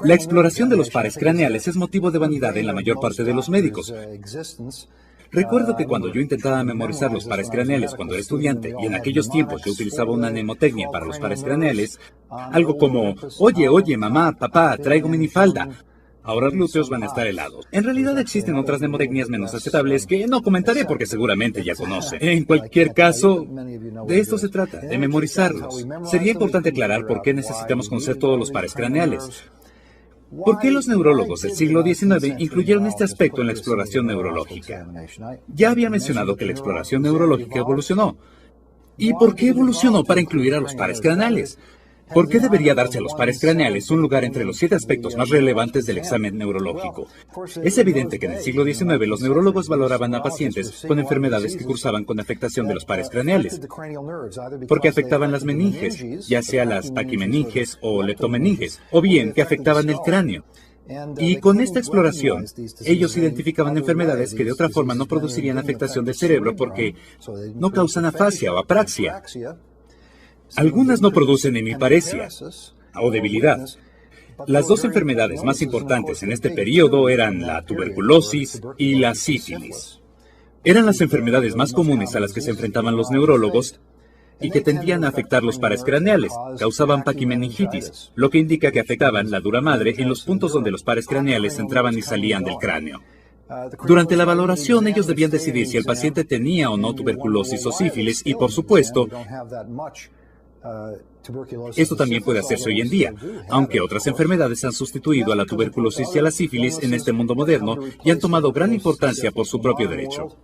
La exploración de los pares craneales es motivo de vanidad en la mayor parte de los médicos. Recuerdo que cuando yo intentaba memorizar los pares craneales cuando era estudiante, y en aquellos tiempos yo utilizaba una mnemotecnia para los pares craneales, algo como, oye, mamá, papá, traigo minifalda. Ahora los glúteos van a estar helados. En realidad existen otras mnemotecnias menos aceptables que no comentaré porque seguramente ya conoce. En cualquier caso, de esto se trata, de memorizarlos. Sería importante aclarar por qué necesitamos conocer todos los pares craneales. ¿Por qué los neurólogos del siglo XIX incluyeron este aspecto en la exploración neurológica? Ya había mencionado que la exploración neurológica evolucionó. ¿Y por qué evolucionó para incluir a los pares craneales? ¿Por qué debería darse a los pares craneales un lugar entre los 7 aspectos más relevantes del examen neurológico? Es evidente que en el siglo XIX los neurólogos valoraban a pacientes con enfermedades que cursaban con afectación de los pares craneales, porque afectaban las meninges, ya sea las paquimeninges o leptomeninges, o bien que afectaban el cráneo. Y con esta exploración, ellos identificaban enfermedades que de otra forma no producirían afectación del cerebro porque no causan afasia o apraxia. Algunas no producen hemiparesia o debilidad. Las dos enfermedades más importantes en este periodo eran la tuberculosis y la sífilis. Eran las enfermedades más comunes a las que se enfrentaban los neurólogos y que tendían a afectar los pares craneales, causaban paquimeningitis, lo que indica que afectaban la dura madre en los puntos donde los pares craneales entraban y salían del cráneo. Durante la valoración, ellos debían decidir si el paciente tenía o no tuberculosis o sífilis y, por supuesto, esto también puede hacerse hoy en día, aunque otras enfermedades han sustituido a la tuberculosis y a la sífilis en este mundo moderno y han tomado gran importancia por su propio derecho.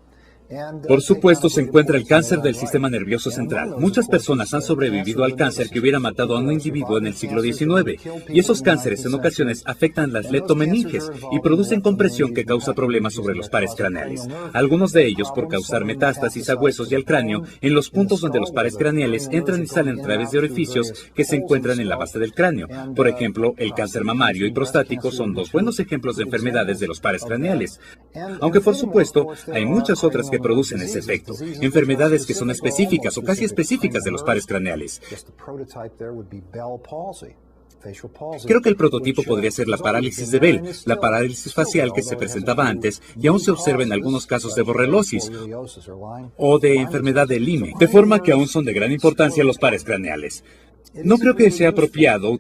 Por supuesto, se encuentra el cáncer del sistema nervioso central. Muchas personas han sobrevivido al cáncer que hubiera matado a un individuo en el siglo XIX, y esos cánceres en ocasiones afectan las leptomeninges y producen compresión que causa problemas sobre los pares craneales. Algunos de ellos por causar metástasis a huesos y al cráneo en los puntos donde los pares craneales entran y salen a través de orificios que se encuentran en la base del cráneo. Por ejemplo, el cáncer mamario y prostático son dos buenos ejemplos de enfermedades de los pares craneales. Aunque por supuesto, hay muchas otras que producen ese efecto, enfermedades que son específicas o casi específicas de los pares craneales. Creo que el prototipo podría ser la parálisis de Bell, la parálisis facial que se presentaba antes y aún se observa en algunos casos de borrelosis o de enfermedad de Lyme, de forma que aún son de gran importancia los pares craneales. No creo que sea apropiado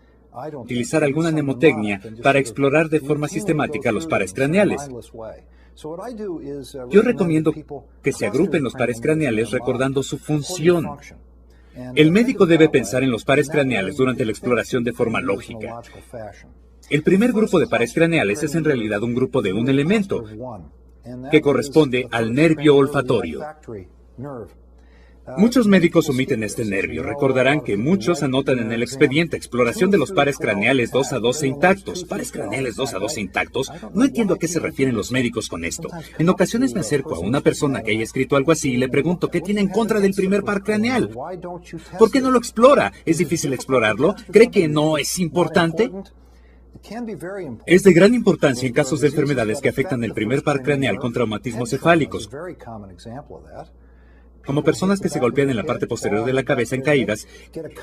utilizar alguna mnemotecnia para explorar de forma sistemática los pares craneales. Yo recomiendo que se agrupen los pares craneales recordando su función. El médico debe pensar en los pares craneales durante la exploración de forma lógica. El primer grupo de pares craneales es en realidad un grupo de un elemento, que corresponde al nervio olfatorio. Muchos médicos omiten este nervio. Recordarán que muchos anotan en el expediente exploración de los pares craneales 2 a 12 intactos. ¿Pares craneales 2 a 12 intactos? No entiendo a qué se refieren los médicos con esto. En ocasiones me acerco a una persona que haya escrito algo así y le pregunto qué tiene en contra del primer par craneal. ¿Por qué no lo explora? ¿Es difícil explorarlo? ¿Cree que no es importante? Es de gran importancia en casos de enfermedades que afectan el primer par craneal con traumatismos cefálicos, como personas que se golpean en la parte posterior de la cabeza en caídas,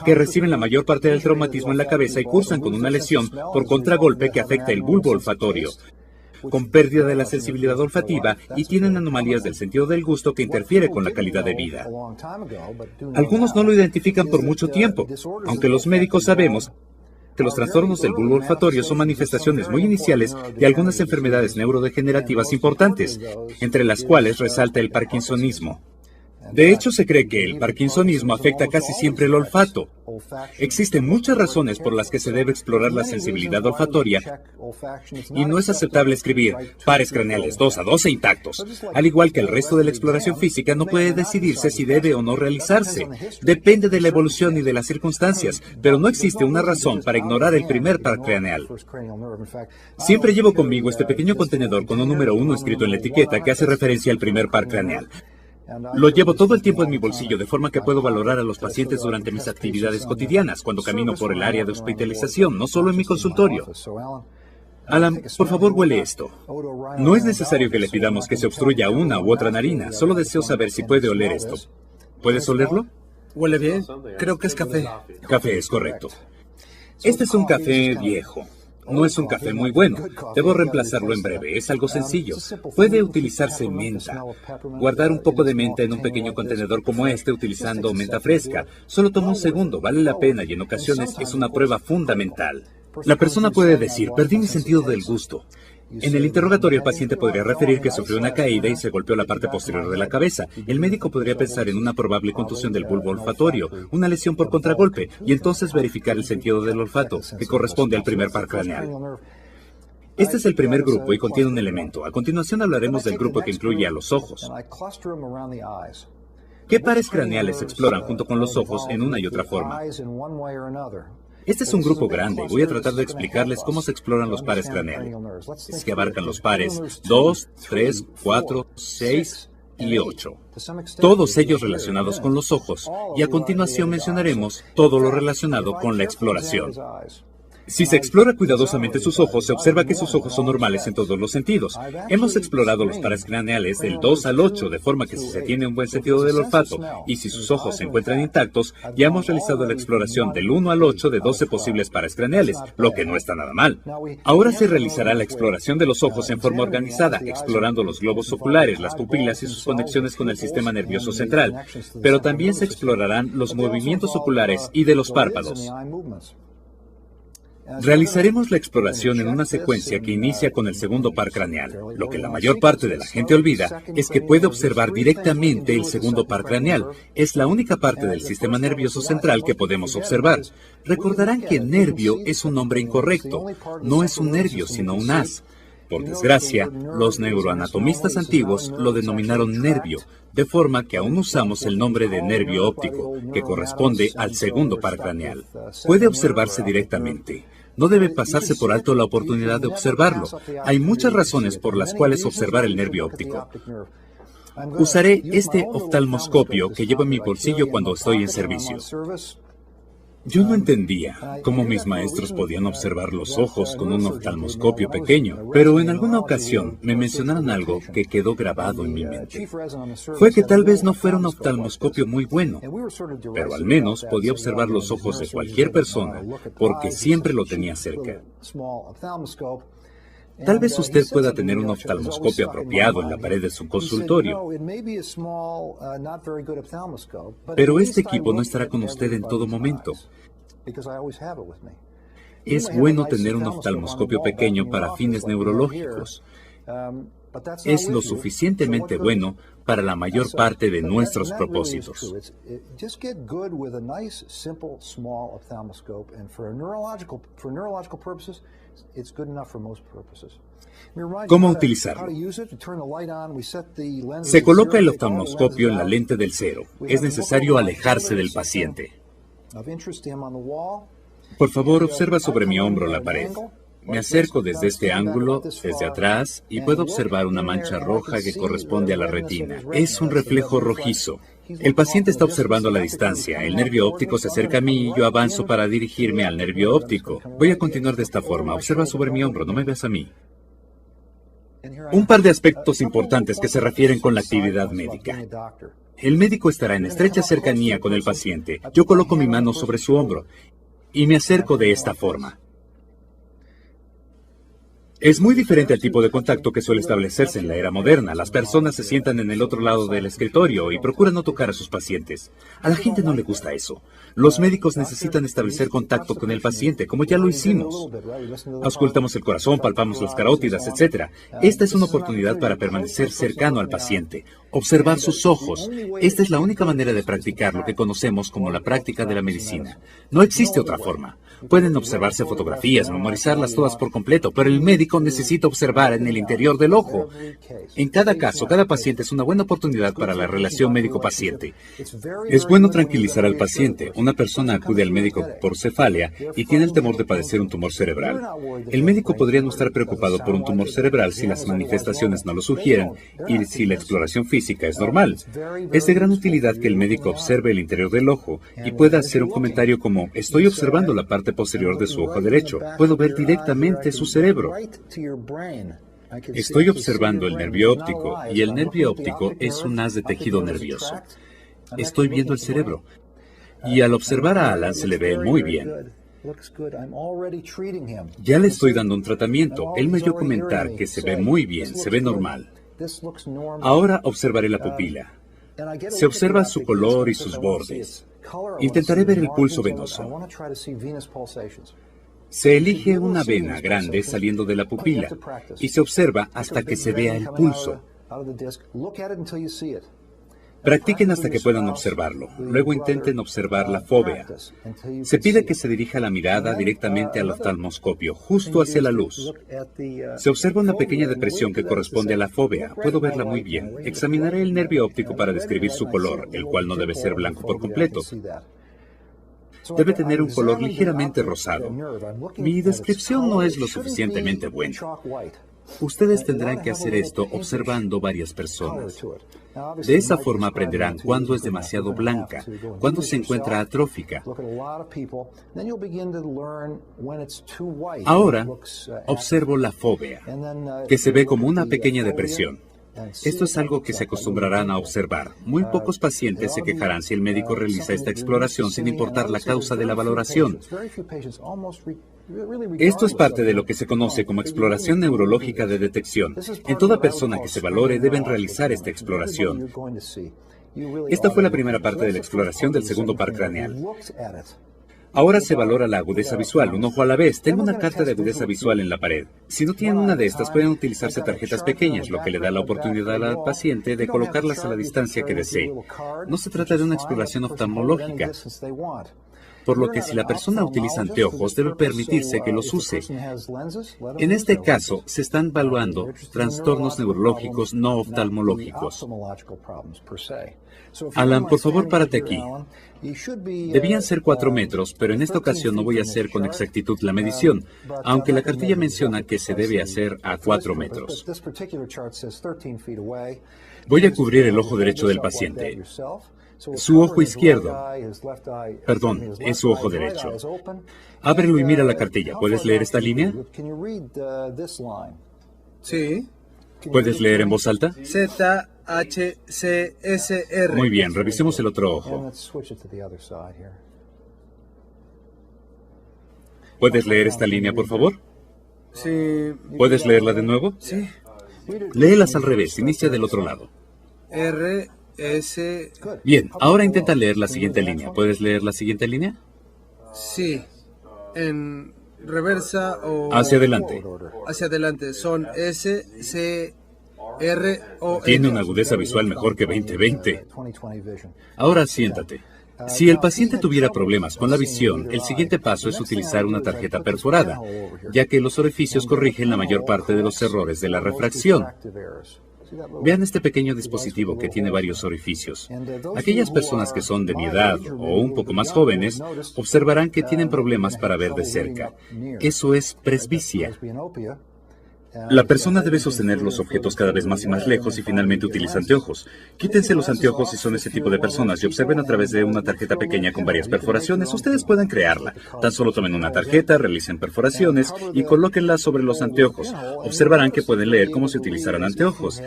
que reciben la mayor parte del traumatismo en la cabeza y cursan con una lesión por contragolpe que afecta el bulbo olfatorio, con pérdida de la sensibilidad olfativa y tienen anomalías del sentido del gusto que interfiere con la calidad de vida. Algunos no lo identifican por mucho tiempo, aunque los médicos sabemos que los trastornos del bulbo olfatorio son manifestaciones muy iniciales de algunas enfermedades neurodegenerativas importantes, entre las cuales resalta el parkinsonismo. De hecho, se cree que el parkinsonismo afecta casi siempre el olfato. Existen muchas razones por las que se debe explorar la sensibilidad olfatoria y no es aceptable escribir pares craneales 2 a 12 intactos. Al igual que el resto de la exploración física, no puede decidirse si debe o no realizarse. Depende de la evolución y de las circunstancias, pero no existe una razón para ignorar el primer par craneal. Siempre llevo conmigo este pequeño contenedor con un número 1 escrito en la etiqueta que hace referencia al primer par craneal. Lo llevo todo el tiempo en mi bolsillo, de forma que puedo valorar a los pacientes durante mis actividades cotidianas, cuando camino por el área de hospitalización, no solo en mi consultorio. Alan, por favor, huele esto. No es necesario que le pidamos que se obstruya una u otra narina, solo deseo saber si puede oler esto. ¿Puedes olerlo? Huele bien. Creo que es café. Café, es correcto. Este es un café viejo. No es un café muy bueno. Debo reemplazarlo en breve. Es algo sencillo. Puede utilizarse menta. Guardar un poco de menta en un pequeño contenedor como este utilizando menta fresca. Solo toma un segundo, vale la pena y en ocasiones es una prueba fundamental. La persona puede decir, perdí mi sentido del gusto. En el interrogatorio, el paciente podría referir que sufrió una caída y se golpeó la parte posterior de la cabeza. El médico podría pensar en una probable contusión del bulbo olfatorio, una lesión por contragolpe, y entonces verificar el sentido del olfato, que corresponde al primer par craneal. Este es el primer grupo y contiene un elemento. A continuación hablaremos del grupo que incluye a los ojos. ¿Qué pares craneales se exploran junto con los ojos en una y otra forma? Este es un grupo grande y voy a tratar de explicarles cómo se exploran los pares craneales, que abarcan los pares 2, 3, 4, 6 y 8. Todos ellos relacionados con los ojos, y a continuación mencionaremos todo lo relacionado con la exploración. Si se explora cuidadosamente sus ojos, se observa que sus ojos son normales en todos los sentidos. Hemos explorado los pares craneales del 2 al 8, de forma que si se tiene un buen sentido del olfato y si sus ojos se encuentran intactos, ya hemos realizado la exploración del 1 al 8 de 12 posibles pares craneales, lo que no está nada mal. Ahora se realizará la exploración de los ojos en forma organizada, explorando los globos oculares, las pupilas y sus conexiones con el sistema nervioso central, pero también se explorarán los movimientos oculares y de los párpados. Realizaremos la exploración en una secuencia que inicia con el segundo par craneal. Lo que la mayor parte de la gente olvida es que puede observar directamente el segundo par craneal. Es la única parte del sistema nervioso central que podemos observar. Recordarán que nervio es un nombre incorrecto. No es un nervio, sino un haz. Por desgracia, los neuroanatomistas antiguos lo denominaron nervio, de forma que aún usamos el nombre de nervio óptico, que corresponde al segundo par craneal. Puede observarse directamente. No debe pasarse por alto la oportunidad de observarlo. Hay muchas razones por las cuales observar el nervio óptico. Usaré este oftalmoscopio que llevo en mi bolsillo cuando estoy en servicio. Yo no entendía cómo mis maestros podían observar los ojos con un oftalmoscopio pequeño, pero en alguna ocasión me mencionaron algo que quedó grabado en mi mente. Fue que tal vez no fuera un oftalmoscopio muy bueno, pero al menos podía observar los ojos de cualquier persona porque siempre lo tenía cerca. Tal vez usted pueda tener un oftalmoscopio apropiado en la pared de su consultorio, pero este equipo no estará con usted en todo momento. Es bueno tener un oftalmoscopio pequeño para fines neurológicos. Es lo suficientemente bueno para la mayor parte de nuestros propósitos. ¿Cómo utilizarlo? Se coloca el oftalmoscopio en la lente del cero. Es necesario alejarse del paciente. Por favor, observa sobre mi hombro la pared. Me acerco desde este ángulo, desde atrás, y puedo observar una mancha roja que corresponde a la retina. Es un reflejo rojizo. El paciente está observando a la distancia. El nervio óptico se acerca a mí y yo avanzo para dirigirme al nervio óptico. Voy a continuar de esta forma. Observa sobre mi hombro, no me veas a mí. Un par de aspectos importantes que se refieren con la actividad médica. El médico estará en estrecha cercanía con el paciente. Yo coloco mi mano sobre su hombro y me acerco de esta forma. Es muy diferente al tipo de contacto que suele establecerse en la era moderna. Las personas se sientan en el otro lado del escritorio y procuran no tocar a sus pacientes. A la gente no le gusta eso. Los médicos necesitan establecer contacto con el paciente, como ya lo hicimos. Auscultamos el corazón, palpamos las carótidas, etc. Esta es una oportunidad para permanecer cercano al paciente, observar sus ojos. Esta es la única manera de practicar lo que conocemos como la práctica de la medicina. No existe otra forma. Pueden observarse fotografías, memorizarlas todas por completo, pero el médico necesita observar en el interior del ojo. En cada caso, cada paciente es una buena oportunidad para la relación médico-paciente. Es bueno tranquilizar al paciente. Una persona acude al médico por cefalia y tiene el temor de padecer un tumor cerebral. El médico podría no estar preocupado por un tumor cerebral si las manifestaciones no lo sugieran y si la exploración física es normal. Es de gran utilidad que el médico observe el interior del ojo y pueda hacer un comentario como: estoy observando la parte posterior de su ojo derecho. Puedo ver directamente su cerebro. Estoy observando el nervio óptico y el nervio óptico es un haz de tejido nervioso. Estoy viendo el cerebro y al observar a Alan se le ve muy bien. Ya le estoy dando un tratamiento. Él me oyó comentar que se ve muy bien, se ve normal. Ahora observaré la pupila. Se observa su color y sus bordes. Intentaré ver el pulso venoso. Se elige una vena grande saliendo de la pupila y se observa hasta que se vea el pulso. Practiquen hasta que puedan observarlo. Luego intenten observar la fóvea. Se pide que se dirija la mirada directamente al oftalmoscopio, justo hacia la luz. Se observa una pequeña depresión que corresponde a la fóvea. Puedo verla muy bien. Examinaré el nervio óptico para describir su color, el cual no debe ser blanco por completo. Debe tener un color ligeramente rosado. Mi descripción no es lo suficientemente buena. Ustedes tendrán que hacer esto observando varias personas. De esa forma aprenderán cuándo es demasiado blanca, cuándo se encuentra atrófica. Ahora, observo la fóvea, que se ve como una pequeña depresión. Esto es algo que se acostumbrarán a observar. Muy pocos pacientes se quejarán si el médico realiza esta exploración sin importar la causa de la valoración. Esto es parte de lo que se conoce como exploración neurológica de detección. En toda persona que se valore deben realizar esta exploración. Esta fue la primera parte de la exploración del segundo par craneal. Ahora se valora la agudeza visual, un ojo a la vez. Tengo una carta de agudeza visual en la pared. Si no tienen una de estas, pueden utilizarse tarjetas pequeñas, lo que le da la oportunidad al paciente de colocarlas a la distancia que desee. No se trata de una exploración oftalmológica, por lo que si la persona utiliza anteojos, debe permitirse que los use. En este caso, se están evaluando trastornos neurológicos no oftalmológicos. Alan, por favor, párate aquí. Debían ser 4 metros, pero en esta ocasión no voy a hacer con exactitud la medición, aunque la cartilla menciona que se debe hacer a 4 metros. Voy a cubrir el ojo derecho del paciente. Su ojo izquierdo, perdón, es su ojo derecho. Ábrelo y mira la cartilla. ¿Puedes leer esta línea? Sí. ¿Puedes leer en voz alta? ZHCSR. Muy bien, revisemos el otro ojo. ¿Puedes leer esta línea, por favor? Sí. ¿Puedes leerla de nuevo? Sí. Léelas al revés, inicia del otro lado. R, S... Bien, ahora intenta leer la siguiente línea. ¿Puedes leer la siguiente línea? Sí. En reversa o... Hacia adelante. Hacia adelante. Son S, C, R, O, N. Tiene una agudeza visual mejor que 20/20. Ahora siéntate. Si el paciente tuviera problemas con la visión, el siguiente paso es utilizar una tarjeta perforada, ya que los orificios corrigen la mayor parte de los errores de la refracción. Vean este pequeño dispositivo que tiene varios orificios. Aquellas personas que son de mi edad o un poco más jóvenes observarán que tienen problemas para ver de cerca. Eso es presbicia. La persona debe sostener los objetos cada vez más y más lejos y finalmente utiliza anteojos. Quítense los anteojos si son ese tipo de personas y observen a través de una tarjeta pequeña con varias perforaciones. Ustedes pueden crearla. Tan solo tomen una tarjeta, realicen perforaciones y colóquenla sobre los anteojos. Observarán que pueden leer como si utilizaran anteojos.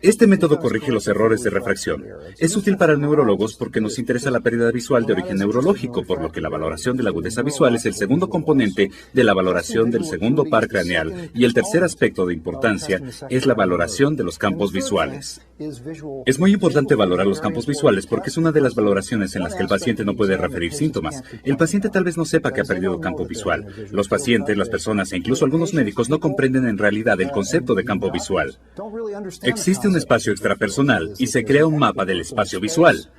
Este método corrige los errores de refracción. Es útil para neurólogos porque nos interesa la pérdida visual de origen neurológico, por lo que la valoración de la agudeza visual es el segundo componente de la valoración del segundo par craneal, y el tercer aspecto de importancia es la valoración de los campos visuales. Es muy importante valorar los campos visuales porque es una de las valoraciones en las que el paciente no puede referir síntomas. El paciente tal vez no sepa que ha perdido campo visual. Los pacientes, las personas e incluso algunos médicos no comprenden en realidad el concepto de campo visual. Existe un espacio extrapersonal y se crea un mapa del espacio visual.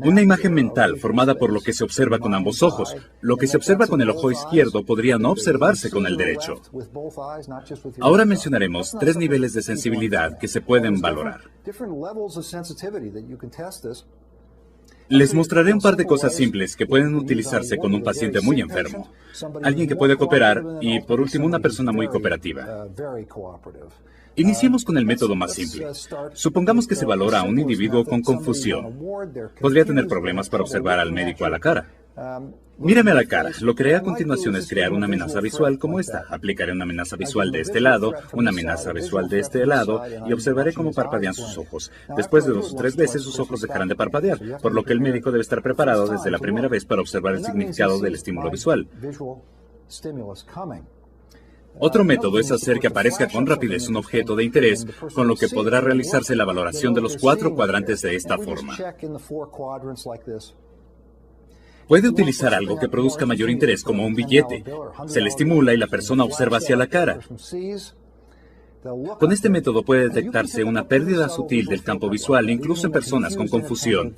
Una imagen mental formada por lo que se observa con ambos ojos. Lo que se observa con el ojo izquierdo podría no observarse con el derecho. Ahora mencionaremos 3 niveles de sensibilidad que se pueden valorar. Les mostraré un par de cosas simples que pueden utilizarse con un paciente muy enfermo, alguien que puede cooperar y, por último, una persona muy cooperativa. Iniciemos con el método más simple. Supongamos que se valora a un individuo con confusión. Podría tener problemas para observar al médico a la cara. Mírame a la cara. Lo que haré a continuación es crear una amenaza visual como esta. Aplicaré una amenaza visual de este lado, una amenaza visual de este lado, y observaré cómo parpadean sus ojos. Después de 2 o 3 veces, sus ojos dejarán de parpadear, por lo que el médico debe estar preparado desde la primera vez para observar el significado del estímulo visual. Otro método es hacer que aparezca con rapidez un objeto de interés, con lo que podrá realizarse la valoración de los 4 cuadrantes de esta forma. Puede utilizar algo que produzca mayor interés, como un billete. Se le estimula y la persona observa hacia la cara. Con este método puede detectarse una pérdida sutil del campo visual, incluso en personas con confusión.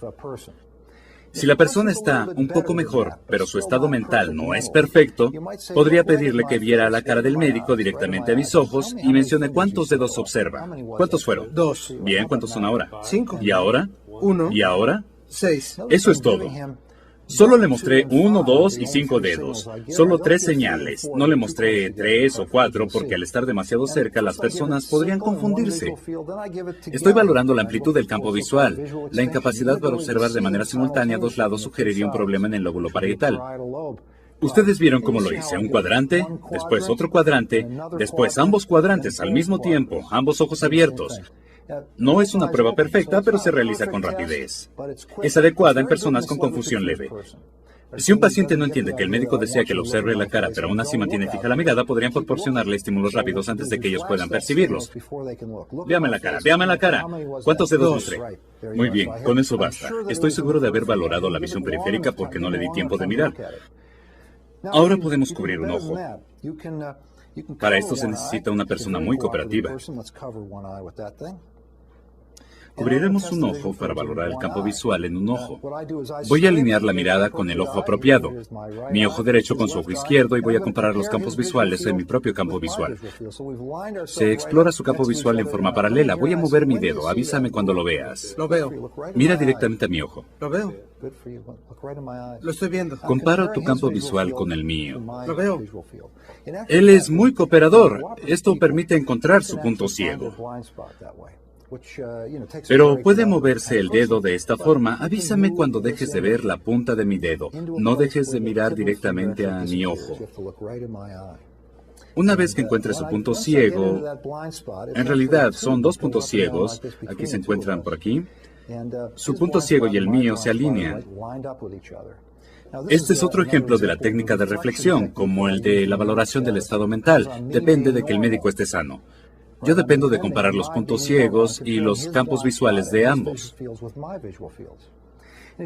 Si la persona está un poco mejor, pero su estado mental no es perfecto, podría pedirle que viera la cara del médico directamente a mis ojos y mencione cuántos dedos observa. ¿Cuántos fueron? 2. Bien, ¿cuántos son ahora? 5. ¿Y ahora? 1. ¿Y ahora? 6. Eso es todo. Solo le mostré 1, 2 y 5 dedos. Solo 3 señales. No le mostré 3 o 4 porque al estar demasiado cerca las personas podrían confundirse. Estoy valorando la amplitud del campo visual. La incapacidad para observar de manera simultánea 2 lados sugeriría un problema en el lóbulo parietal. Ustedes vieron cómo lo hice. Un cuadrante, después otro cuadrante, después ambos cuadrantes al mismo tiempo, ambos ojos abiertos. No es una prueba perfecta, pero se realiza con rapidez. Es adecuada en personas con confusión leve. Si un paciente no entiende que el médico desea que le observe la cara, pero aún así mantiene fija la mirada, podrían proporcionarle estímulos rápidos antes de que ellos puedan percibirlos. Véame la cara, véame la cara. ¿Cuántos dedos mostré? Muy bien, con eso basta. Estoy seguro de haber valorado la visión periférica porque no le di tiempo de mirar. Ahora podemos cubrir un ojo. Para esto se necesita una persona muy cooperativa. Cubriremos un ojo para valorar el campo visual en un ojo. Voy a alinear la mirada con el ojo apropiado. Mi ojo derecho con su ojo izquierdo y voy a comparar los campos visuales en mi propio campo visual. Se explora su campo visual en forma paralela. Voy a mover mi dedo. Avísame cuando lo veas. Lo veo. Mira directamente a mi ojo. Lo veo. Lo estoy viendo. Comparo tu campo visual con el mío. Lo veo. Él es muy cooperador. Esto permite encontrar su punto ciego. Pero puede moverse el dedo de esta forma. Avísame cuando dejes de ver la punta de mi dedo. No dejes de mirar directamente a mi ojo. Una vez que encuentre su punto ciego, en realidad son 2 puntos ciegos, aquí se encuentran por aquí, su punto ciego y el mío se alinean. Este es otro ejemplo de la técnica de reflexión, como el de la valoración del estado mental. Depende de que el médico esté sano. Yo dependo de comparar los puntos ciegos y los campos visuales de ambos.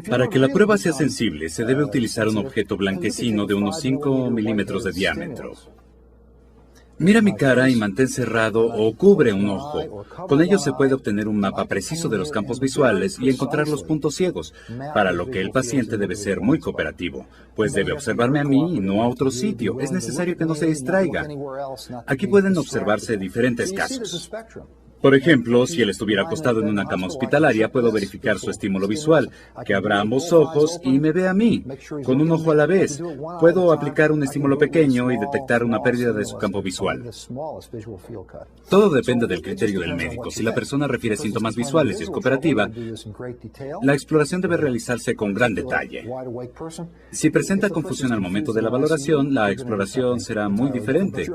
Para que la prueba sea sensible, se debe utilizar un objeto blanquecino de unos 5 milímetros de diámetro. Mira mi cara y mantén cerrado o cubre un ojo. Con ello se puede obtener un mapa preciso de los campos visuales y encontrar los puntos ciegos, para lo que el paciente debe ser muy cooperativo, pues debe observarme a mí y no a otro sitio. Es necesario que no se distraiga. Aquí pueden observarse diferentes casos. Por ejemplo, si él estuviera acostado en una cama hospitalaria, puedo verificar su estímulo visual, que abra ambos ojos y me ve a mí, con un ojo a la vez. Puedo aplicar un estímulo pequeño y detectar una pérdida de su campo visual. Todo depende del criterio del médico. Si la persona refiere síntomas visuales y es cooperativa, la exploración debe realizarse con gran detalle. Si presenta confusión al momento de la valoración, la exploración será muy diferente.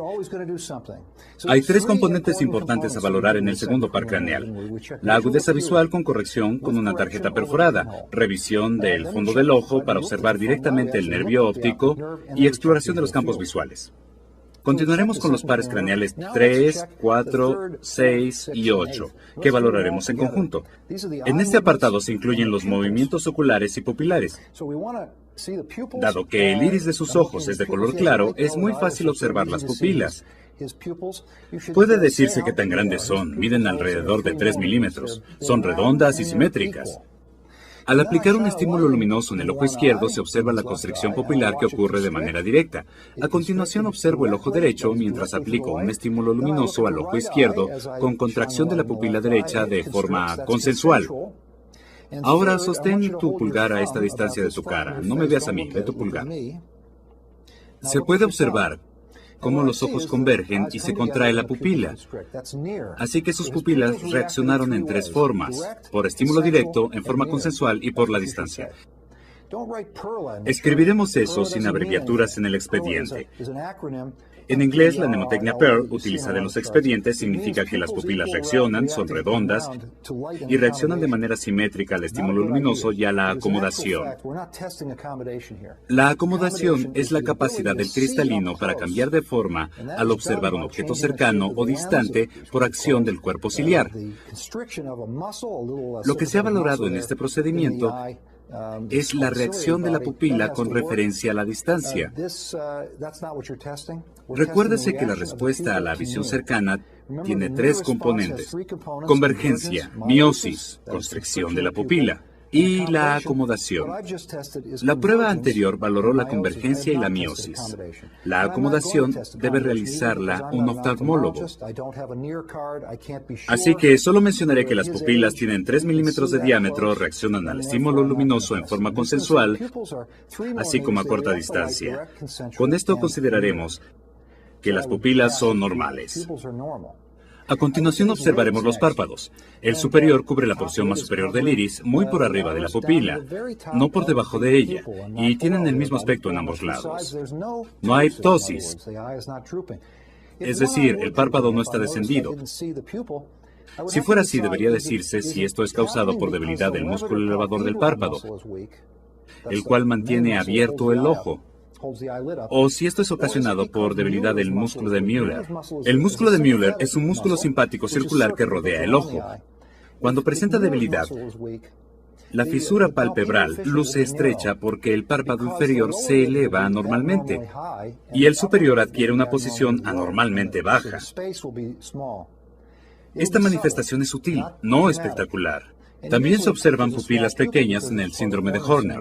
Hay 3 componentes importantes a valorar en el segundo par craneal: la agudeza visual con corrección con una tarjeta perforada, revisión del fondo del ojo para observar directamente el nervio óptico y exploración de los campos visuales. Continuaremos con los pares craneales 3, 4, 6 y 8, que valoraremos en conjunto. En este apartado se incluyen los movimientos oculares y pupilares. Dado que el iris de sus ojos es de color claro, es muy fácil observar las pupilas. Puede decirse que tan grandes son, miden alrededor de 3 milímetros. Son redondas y simétricas. Al aplicar un estímulo luminoso en el ojo izquierdo, se observa la constricción pupilar que ocurre de manera directa. A continuación, observo el ojo derecho mientras aplico un estímulo luminoso al ojo izquierdo con contracción de la pupila derecha de forma consensual. Ahora, sostén tu pulgar a esta distancia de tu cara. No me veas a mí, ve tu pulgar. Se puede observar cómo los ojos convergen y se contrae la pupila. Así que sus pupilas reaccionaron en 3 formas: por estímulo directo, en forma consensual y por la distancia. Escribiremos eso sin abreviaturas en el expediente. En inglés, la mnemotecnia PEAR, utilizada en los expedientes, significa que las pupilas reaccionan, son redondas y reaccionan de manera simétrica al estímulo luminoso y a la acomodación. La acomodación es la capacidad del cristalino para cambiar de forma al observar un objeto cercano o distante por acción del cuerpo ciliar. Lo que se ha valorado en este procedimiento es la reacción de la pupila con referencia a la distancia. Recuérdese que la respuesta a la visión cercana tiene tres componentes: convergencia, miosis, constricción de la pupila, y la acomodación. La prueba anterior valoró la convergencia y la miosis. La acomodación debe realizarla un oftalmólogo. Así que solo mencionaré que las pupilas tienen 3 milímetros de diámetro, reaccionan al estímulo luminoso en forma consensual, así como a corta distancia. Con esto consideraremos que las pupilas son normales. A continuación observaremos los párpados. El superior cubre la porción más superior del iris, muy por arriba de la pupila, no por debajo de ella, y tienen el mismo aspecto en ambos lados. No hay ptosis, es decir, el párpado no está descendido. Si fuera así, debería decirse si esto es causado por debilidad del músculo elevador del párpado, el cual mantiene abierto el ojo, o si esto es ocasionado por debilidad del músculo de Müller. El músculo de Müller es un músculo simpático circular que rodea el ojo. Cuando presenta debilidad, la fisura palpebral luce estrecha porque el párpado inferior se eleva anormalmente y el superior adquiere una posición anormalmente baja. Esta manifestación es sutil, no espectacular. También se observan pupilas pequeñas en el síndrome de Horner.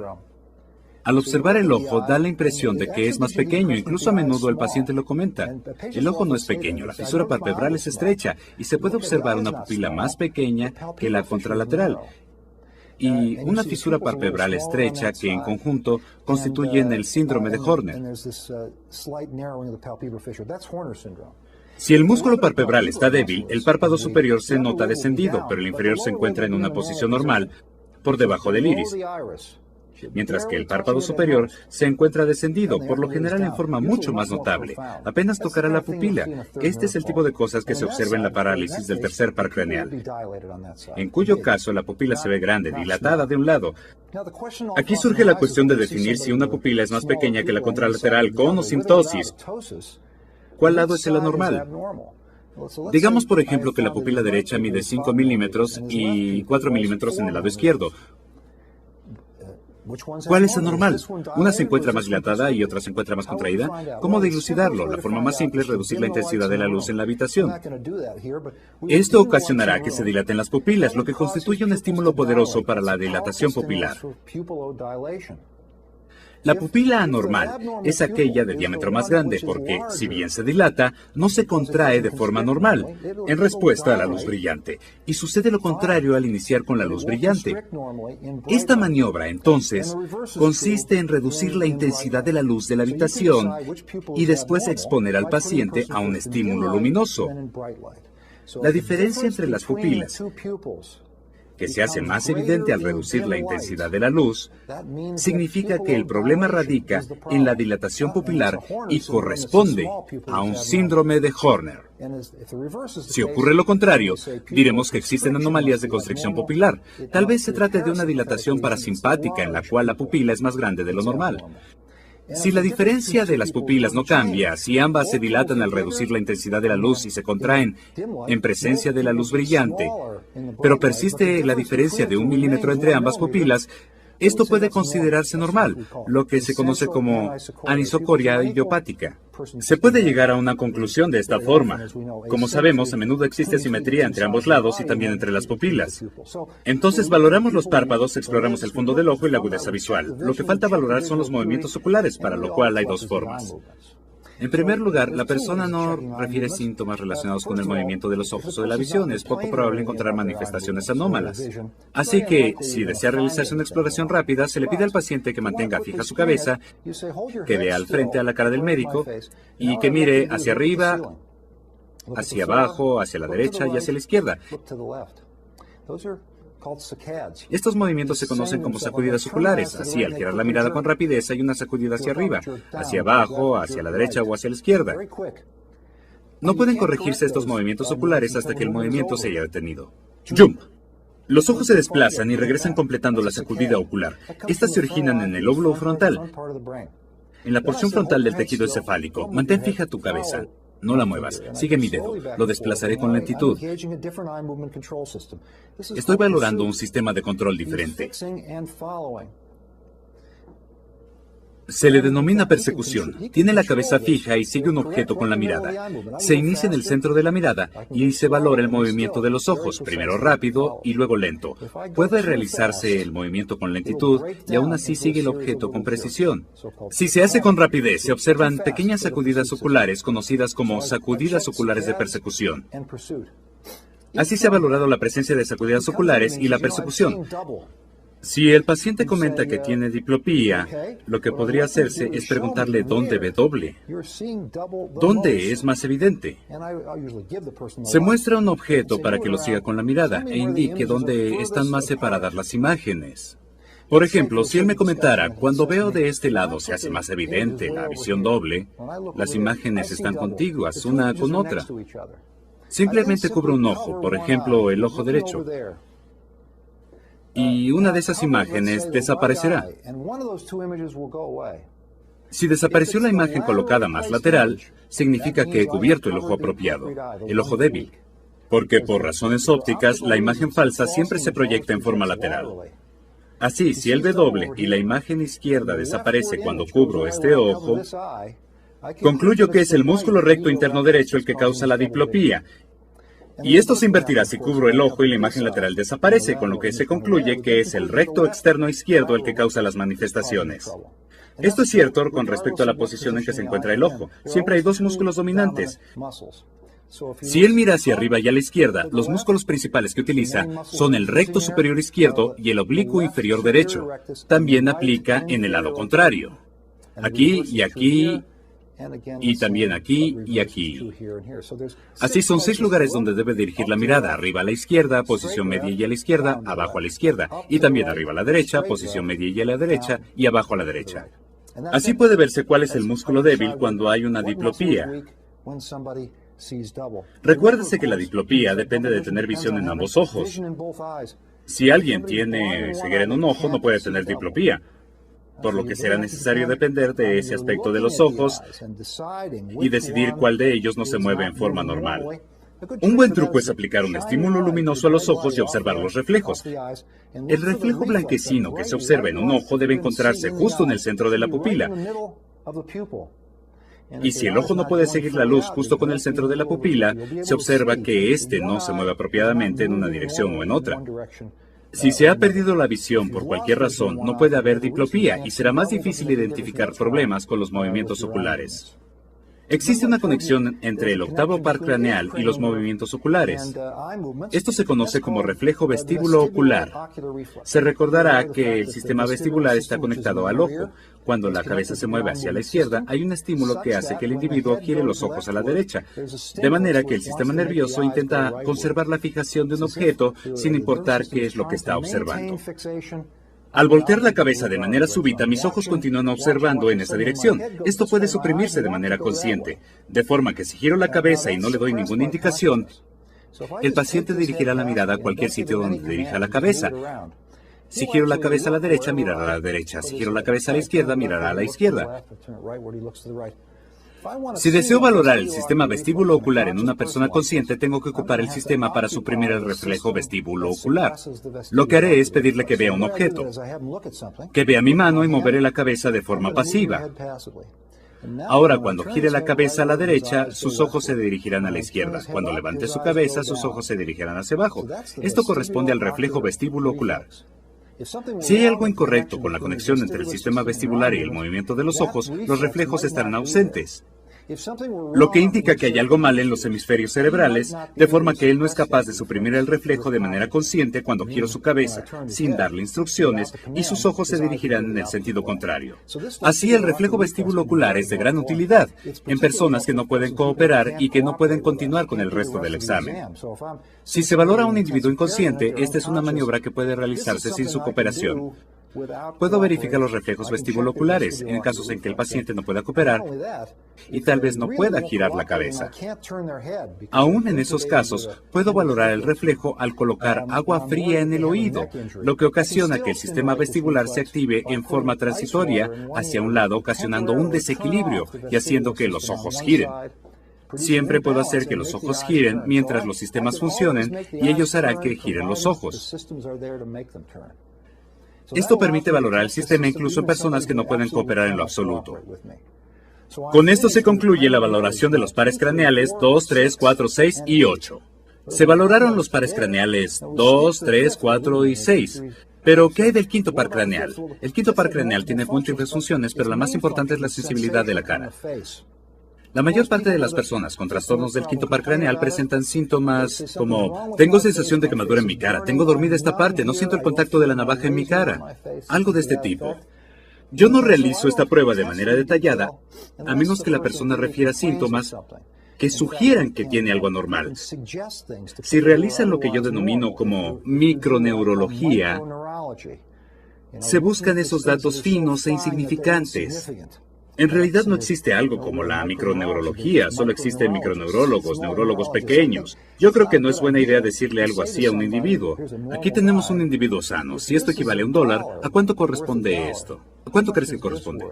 Al observar el ojo, da la impresión de que es más pequeño, incluso a menudo el paciente lo comenta. El ojo no es pequeño, la fisura palpebral es estrecha y se puede observar una pupila más pequeña que la contralateral y una fisura palpebral estrecha que en conjunto constituyen el síndrome de Horner. Si el músculo palpebral está débil, el párpado superior se nota descendido, pero el inferior se encuentra en una posición normal por debajo del iris, mientras que el párpado superior se encuentra descendido, por lo general en forma mucho más notable. Apenas tocará la pupila. Este es el tipo de cosas que se observa en la parálisis del tercer par craneal, en cuyo caso la pupila se ve grande, dilatada de un lado. Aquí surge la cuestión de definir si una pupila es más pequeña que la contralateral, con o sin ptosis. ¿Cuál lado es el anormal? Digamos, por ejemplo, que la pupila derecha mide 5 milímetros y 4 milímetros en el lado izquierdo. ¿Cuál es anormal? Una se encuentra más dilatada y otra se encuentra más contraída. ¿Cómo dilucidarlo? La forma más simple es reducir la intensidad de la luz en la habitación. Esto ocasionará que se dilaten las pupilas, lo que constituye un estímulo poderoso para la dilatación pupilar. La pupila anormal es aquella de diámetro más grande porque, si bien se dilata, no se contrae de forma normal, en respuesta a la luz brillante, y sucede lo contrario al iniciar con la luz brillante. Esta maniobra, entonces, consiste en reducir la intensidad de la luz de la habitación y después exponer al paciente a un estímulo luminoso. La diferencia entre las pupilas, que se hace más evidente al reducir la intensidad de la luz, significa que el problema radica en la dilatación pupilar y corresponde a un síndrome de Horner. Si ocurre lo contrario, diremos que existen anomalías de constricción pupilar. Tal vez se trate de una dilatación parasimpática en la cual la pupila es más grande de lo normal. Si la diferencia de las pupilas no cambia, si ambas se dilatan al reducir la intensidad de la luz y se contraen en presencia de la luz brillante, pero persiste la diferencia de 1 milímetro entre ambas pupilas, esto puede considerarse normal, lo que se conoce como anisocoria idiopática. Se puede llegar a una conclusión de esta forma. Como sabemos, a menudo existe asimetría entre ambos lados y también entre las pupilas. Entonces valoramos los párpados, exploramos el fondo del ojo y la agudeza visual. Lo que falta valorar son los movimientos oculares, para lo cual hay dos formas. En primer lugar, la persona no refiere síntomas relacionados con el movimiento de los ojos o de la visión. Es poco probable encontrar manifestaciones anómalas. Así que, si desea realizarse una exploración rápida, se le pide al paciente que mantenga fija su cabeza, que vea al frente a la cara del médico y que mire hacia arriba, hacia abajo, hacia la derecha y hacia la izquierda. Estos movimientos se conocen como sacudidas oculares. Así, al girar la mirada con rapidez, hay una sacudida hacia arriba, hacia abajo, hacia la derecha o hacia la izquierda. No pueden corregirse estos movimientos oculares hasta que el movimiento se haya detenido. Jump. Los ojos se desplazan y regresan completando la sacudida ocular. Estas se originan en el lóbulo frontal, en la porción frontal del tejido encefálico. Mantén fija tu cabeza. No la muevas. Sigue mi dedo. Lo desplazaré con lentitud. Estoy valorando un sistema de control diferente. Se le denomina persecución. Tiene la cabeza fija y sigue un objeto con la mirada. Se inicia en el centro de la mirada y se valora el movimiento de los ojos, primero rápido y luego lento. Puede realizarse el movimiento con lentitud y aún así sigue el objeto con precisión. Si se hace con rapidez, se observan pequeñas sacudidas oculares conocidas como sacudidas oculares de persecución. Así se ha valorado la presencia de sacudidas oculares y la persecución. Si el paciente comenta que tiene diplopía, lo que podría hacerse es preguntarle dónde ve doble. ¿Dónde es más evidente? Se muestra un objeto para que lo siga con la mirada e indique dónde están más separadas las imágenes. Por ejemplo, si él me comentara, cuando veo de este lado se hace más evidente la visión doble, las imágenes están contiguas una con otra. Simplemente cubro un ojo, por ejemplo, el ojo derecho. Y una de esas imágenes desaparecerá. Si desapareció la imagen colocada más lateral, significa que he cubierto el ojo apropiado, el ojo débil, porque por razones ópticas, la imagen falsa siempre se proyecta en forma lateral. Así, si él ve doble y la imagen izquierda desaparece cuando cubro este ojo, concluyo que es el músculo recto interno derecho el que causa la diplopía. Y esto se invertirá si cubro el ojo y la imagen lateral desaparece, con lo que se concluye que es el recto externo izquierdo el que causa las manifestaciones. Esto es cierto con respecto a la posición en que se encuentra el ojo. Siempre hay dos músculos dominantes. Si él mira hacia arriba y a la izquierda, los músculos principales que utiliza son el recto superior izquierdo y el oblicuo inferior derecho. También aplica en el lado contrario. Aquí y aquí, y también aquí y aquí. Así son 6 lugares donde debe dirigir la mirada. Arriba a la izquierda, posición media y a la izquierda, abajo a la izquierda. Y también arriba a la derecha, posición media y a la derecha, y abajo a la derecha. Así puede verse cuál es el músculo débil cuando hay una diplopía. Recuérdese que la diplopía depende de tener visión en ambos ojos. Si alguien tiene ceguera en un ojo, no puede tener diplopía, por lo que será necesario depender de ese aspecto de los ojos y decidir cuál de ellos no se mueve en forma normal. Un buen truco es aplicar un estímulo luminoso a los ojos y observar los reflejos. El reflejo blanquecino que se observa en un ojo debe encontrarse justo en el centro de la pupila. Y si el ojo no puede seguir la luz justo con el centro de la pupila, se observa que éste no se mueve apropiadamente en una dirección o en otra. Si se ha perdido la visión por cualquier razón, no puede haber diplopía y será más difícil identificar problemas con los movimientos oculares. Existe una conexión entre el octavo par craneal y los movimientos oculares. Esto se conoce como reflejo vestíbulo ocular. Se recordará que el sistema vestibular está conectado al ojo. Cuando la cabeza se mueve hacia la izquierda, hay un estímulo que hace que el individuo gire los ojos a la derecha, de manera que el sistema nervioso intenta conservar la fijación de un objeto sin importar qué es lo que está observando. Al voltear la cabeza de manera súbita, mis ojos continúan observando en esa dirección. Esto puede suprimirse de manera consciente, de forma que si giro la cabeza y no le doy ninguna indicación, el paciente dirigirá la mirada a cualquier sitio donde dirija la cabeza. Si giro la cabeza a la derecha, mirará a la derecha. Si giro la cabeza a la izquierda, mirará a la izquierda. Si deseo valorar el sistema vestíbulo ocular en una persona consciente, tengo que ocupar el sistema para suprimir el reflejo vestíbulo ocular. Lo que haré es pedirle que vea un objeto, que vea mi mano y moveré la cabeza de forma pasiva. Ahora, cuando gire la cabeza a la derecha, sus ojos se dirigirán a la izquierda. Cuando levante su cabeza, sus ojos se dirigirán hacia abajo. Esto corresponde al reflejo vestíbulo ocular. Si hay algo incorrecto con la conexión entre el sistema vestibular y el movimiento de los ojos, los reflejos estarán ausentes. lo que indica que hay algo mal en los hemisferios cerebrales, de forma que él no es capaz de suprimir el reflejo de manera consciente cuando giro su cabeza, sin darle instrucciones, y sus ojos se dirigirán en el sentido contrario. Así, el reflejo vestíbulo ocular es de gran utilidad en personas que no pueden cooperar y que no pueden continuar con el resto del examen. Si se valora a un individuo inconsciente, esta es una maniobra que puede realizarse sin su cooperación. Puedo verificar los reflejos vestibulo-oculares en casos en que el paciente no pueda cooperar y tal vez no pueda girar la cabeza. Aún en esos casos, puedo valorar el reflejo al colocar agua fría en el oído, lo que ocasiona que el sistema vestibular se active en forma transitoria hacia un lado, ocasionando un desequilibrio y haciendo que los ojos giren. Siempre puedo hacer que los ojos giren mientras los sistemas funcionen y ellos harán que giren los ojos. Esto permite valorar el sistema incluso en personas que no pueden cooperar en lo absoluto. Con esto se concluye la valoración de los pares craneales 2, 3, 4, 6 y 8. Se valoraron los pares craneales 2, 3, 4 y 6. Pero, ¿qué hay del quinto par craneal? El quinto par craneal tiene múltiples funciones, pero la más importante es la sensibilidad de la cara. La mayor parte de las personas con trastornos del quinto par craneal presentan síntomas como: tengo sensación de quemadura en mi cara, tengo dormida esta parte, no siento el contacto de la navaja en mi cara. Algo de este tipo. Yo no realizo esta prueba de manera detallada, a menos que la persona refiera síntomas que sugieran que tiene algo anormal. Si realizan lo que yo denomino como microneurología, se buscan esos datos finos e insignificantes. En realidad no existe algo como la microneurología, solo existen microneurólogos, neurólogos pequeños. Yo creo que no es buena idea decirle algo así a un individuo. Aquí tenemos un individuo sano. Si esto equivale a $1, ¿a cuánto corresponde esto? ¿A cuánto crees que corresponde?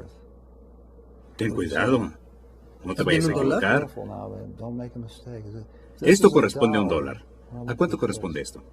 Ten cuidado. No te vayas a equivocar. Esto corresponde a $1. ¿A cuánto corresponde esto?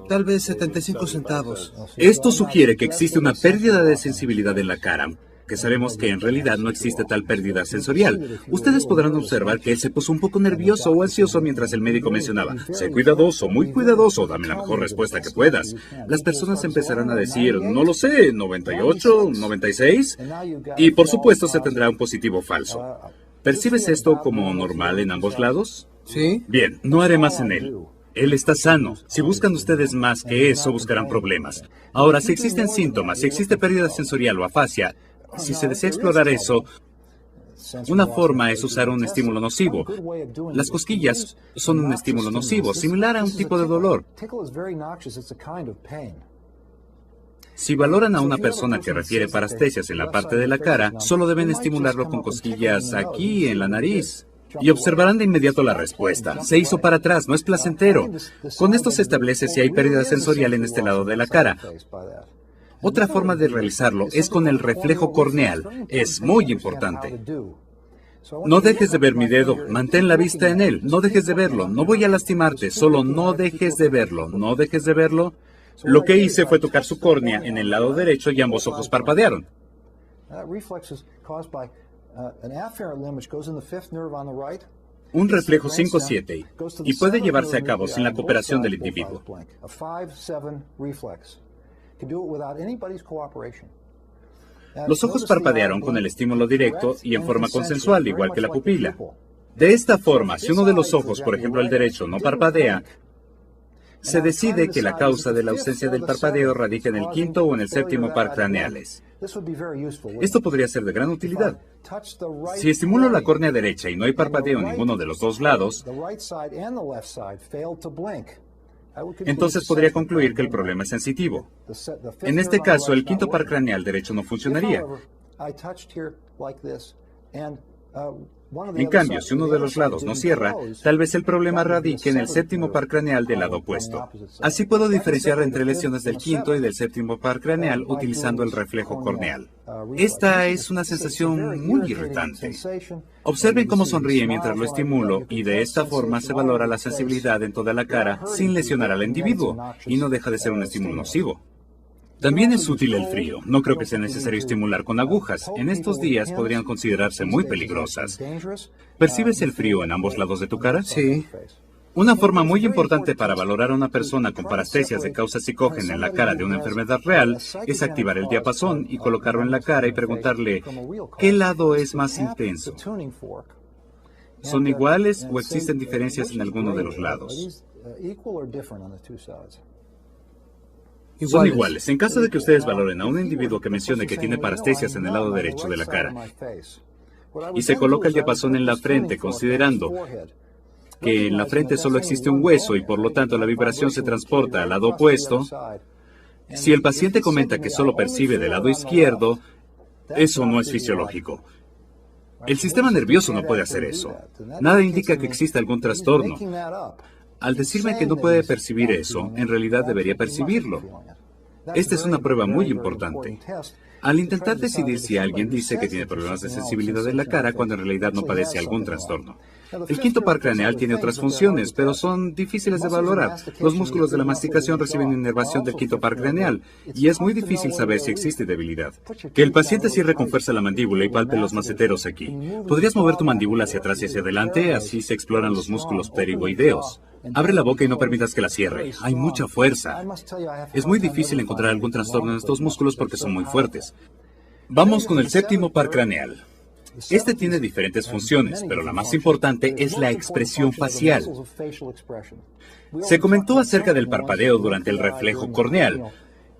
Tal vez 75 centavos. Esto sugiere que existe una pérdida de sensibilidad en la cara, que sabemos que en realidad no existe tal pérdida sensorial. Ustedes podrán observar que él se puso un poco nervioso o ansioso mientras el médico mencionaba: sé cuidadoso, muy cuidadoso, dame la mejor respuesta que puedas. Las personas empezarán a decir: no lo sé, 98, 96, y por supuesto se tendrá un positivo falso. ¿Percibes esto como normal en ambos lados? Sí. Bien, no haré más en él. Él está sano. Si buscan ustedes más que eso, buscarán problemas. Ahora, si existen síntomas, si existe pérdida sensorial o afasia, si se desea explorar eso, una forma es usar un estímulo nocivo. Las cosquillas son un estímulo nocivo, similar a un tipo de dolor. Si valoran a una persona que refiere parestesias en la parte de la cara, solo deben estimularlo con cosquillas aquí, en la nariz. Y observarán de inmediato la respuesta. Se hizo para atrás, no es placentero. Con esto se establece si hay pérdida sensorial en este lado de la cara. Otra forma de realizarlo es con el reflejo corneal. Es muy importante. No dejes de ver mi dedo, mantén la vista en él. No dejes de verlo, no voy a lastimarte, solo no dejes de verlo. No dejes de verlo. Lo que hice fue tocar su córnea en el lado derecho y ambos ojos parpadearon. Un reflejo 5-7 y puede llevarse a cabo sin la cooperación del individuo. Los ojos parpadearon con el estímulo directo y en forma consensual, igual que la pupila. De esta forma, si uno de los ojos, por ejemplo el derecho, no parpadea, se decide que la causa de la ausencia del parpadeo radica en el quinto o en el séptimo par craneales. Esto podría ser de gran utilidad. Si estimulo la córnea derecha y no hay parpadeo en ninguno de los dos lados, entonces podría concluir que el problema es sensitivo. En este caso, el quinto par craneal derecho no funcionaría. En cambio, si uno de los lados no cierra, tal vez el problema radique en el séptimo par craneal del lado opuesto. Así puedo diferenciar entre lesiones del quinto y del séptimo par craneal utilizando el reflejo corneal. Esta es una sensación muy irritante. Observen cómo sonríe mientras lo estimulo y de esta forma se valora la sensibilidad en toda la cara sin lesionar al individuo y no deja de ser un estímulo nocivo. También es útil el frío. No creo que sea necesario estimular con agujas. En estos días podrían considerarse muy peligrosas. ¿Percibes el frío en ambos lados de tu cara? Sí. Una forma muy importante para valorar a una persona con parestesias de causa psicógena en la cara de una enfermedad real es activar el diapasón y colocarlo en la cara y preguntarle, ¿qué lado es más intenso? ¿Son iguales o existen diferencias en alguno de los lados? Son iguales. En caso de que ustedes valoren a un individuo que mencione que tiene parestesias en el lado derecho de la cara y se coloca el diapasón en la frente considerando que en la frente solo existe un hueso y por lo tanto la vibración se transporta al lado opuesto, si el paciente comenta que solo percibe del lado izquierdo, eso no es fisiológico. El sistema nervioso no puede hacer eso. Nada indica que exista algún trastorno. Al decirme que no puede percibir eso, en realidad debería percibirlo. Esta es una prueba muy importante. Al intentar decidir si alguien dice que tiene problemas de sensibilidad en la cara cuando en realidad no padece algún trastorno. El quinto par craneal tiene otras funciones, pero son difíciles de valorar. Los músculos de la masticación reciben inervación del quinto par craneal, y es muy difícil saber si existe debilidad. Que el paciente cierre con fuerza la mandíbula y palpe los maceteros aquí. ¿Podrías mover tu mandíbula hacia atrás y hacia adelante? Así se exploran los músculos pterigoideos. Abre la boca y no permitas que la cierre. Hay mucha fuerza. Es muy difícil encontrar algún trastorno en estos músculos porque son muy fuertes. Vamos con el séptimo par craneal. Este tiene diferentes funciones, pero la más importante es la expresión facial. Se comentó acerca del parpadeo durante el reflejo corneal.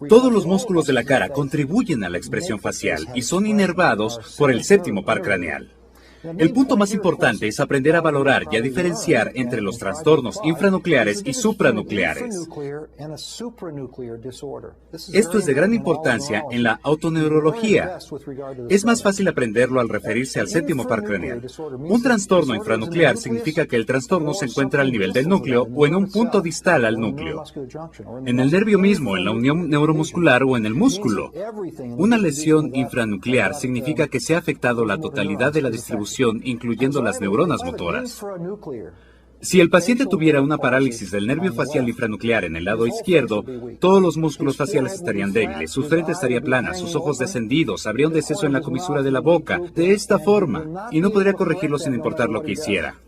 Todos los músculos de la cara contribuyen a la expresión facial y son inervados por el séptimo par craneal. El punto más importante es aprender a valorar y a diferenciar entre los trastornos infranucleares y supranucleares. Esto es de gran importancia en la autoneurología. Es más fácil aprenderlo al referirse al séptimo par craneal. Un trastorno infranuclear significa que el trastorno se encuentra al nivel del núcleo o en un punto distal al núcleo, en el nervio mismo, en la unión neuromuscular o en el músculo. Una lesión infranuclear significa que se ha afectado la totalidad de la distribución, incluyendo las neuronas motoras. Si el paciente tuviera una parálisis del nervio facial infranuclear en el lado izquierdo, todos los músculos faciales estarían débiles, su frente estaría plana, sus ojos descendidos, habría un deceso en la comisura de la boca, de esta forma, y no podría corregirlo sin importar lo que hiciera.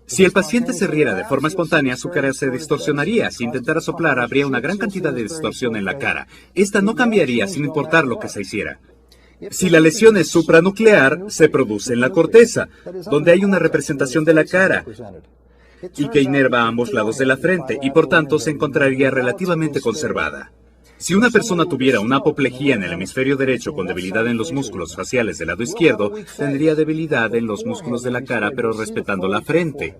Si el paciente se riera de forma espontánea, su cara se distorsionaría. Si intentara soplar, habría una gran cantidad de distorsión en la cara. Esta no cambiaría sin importar lo que se hiciera. Si la lesión es supranuclear, se produce en la corteza, donde hay una representación de la cara y que inerva a ambos lados de la frente y por tanto se encontraría relativamente conservada. Si una persona tuviera una apoplejía en el hemisferio derecho con debilidad en los músculos faciales del lado izquierdo, tendría debilidad en los músculos de la cara pero respetando la frente.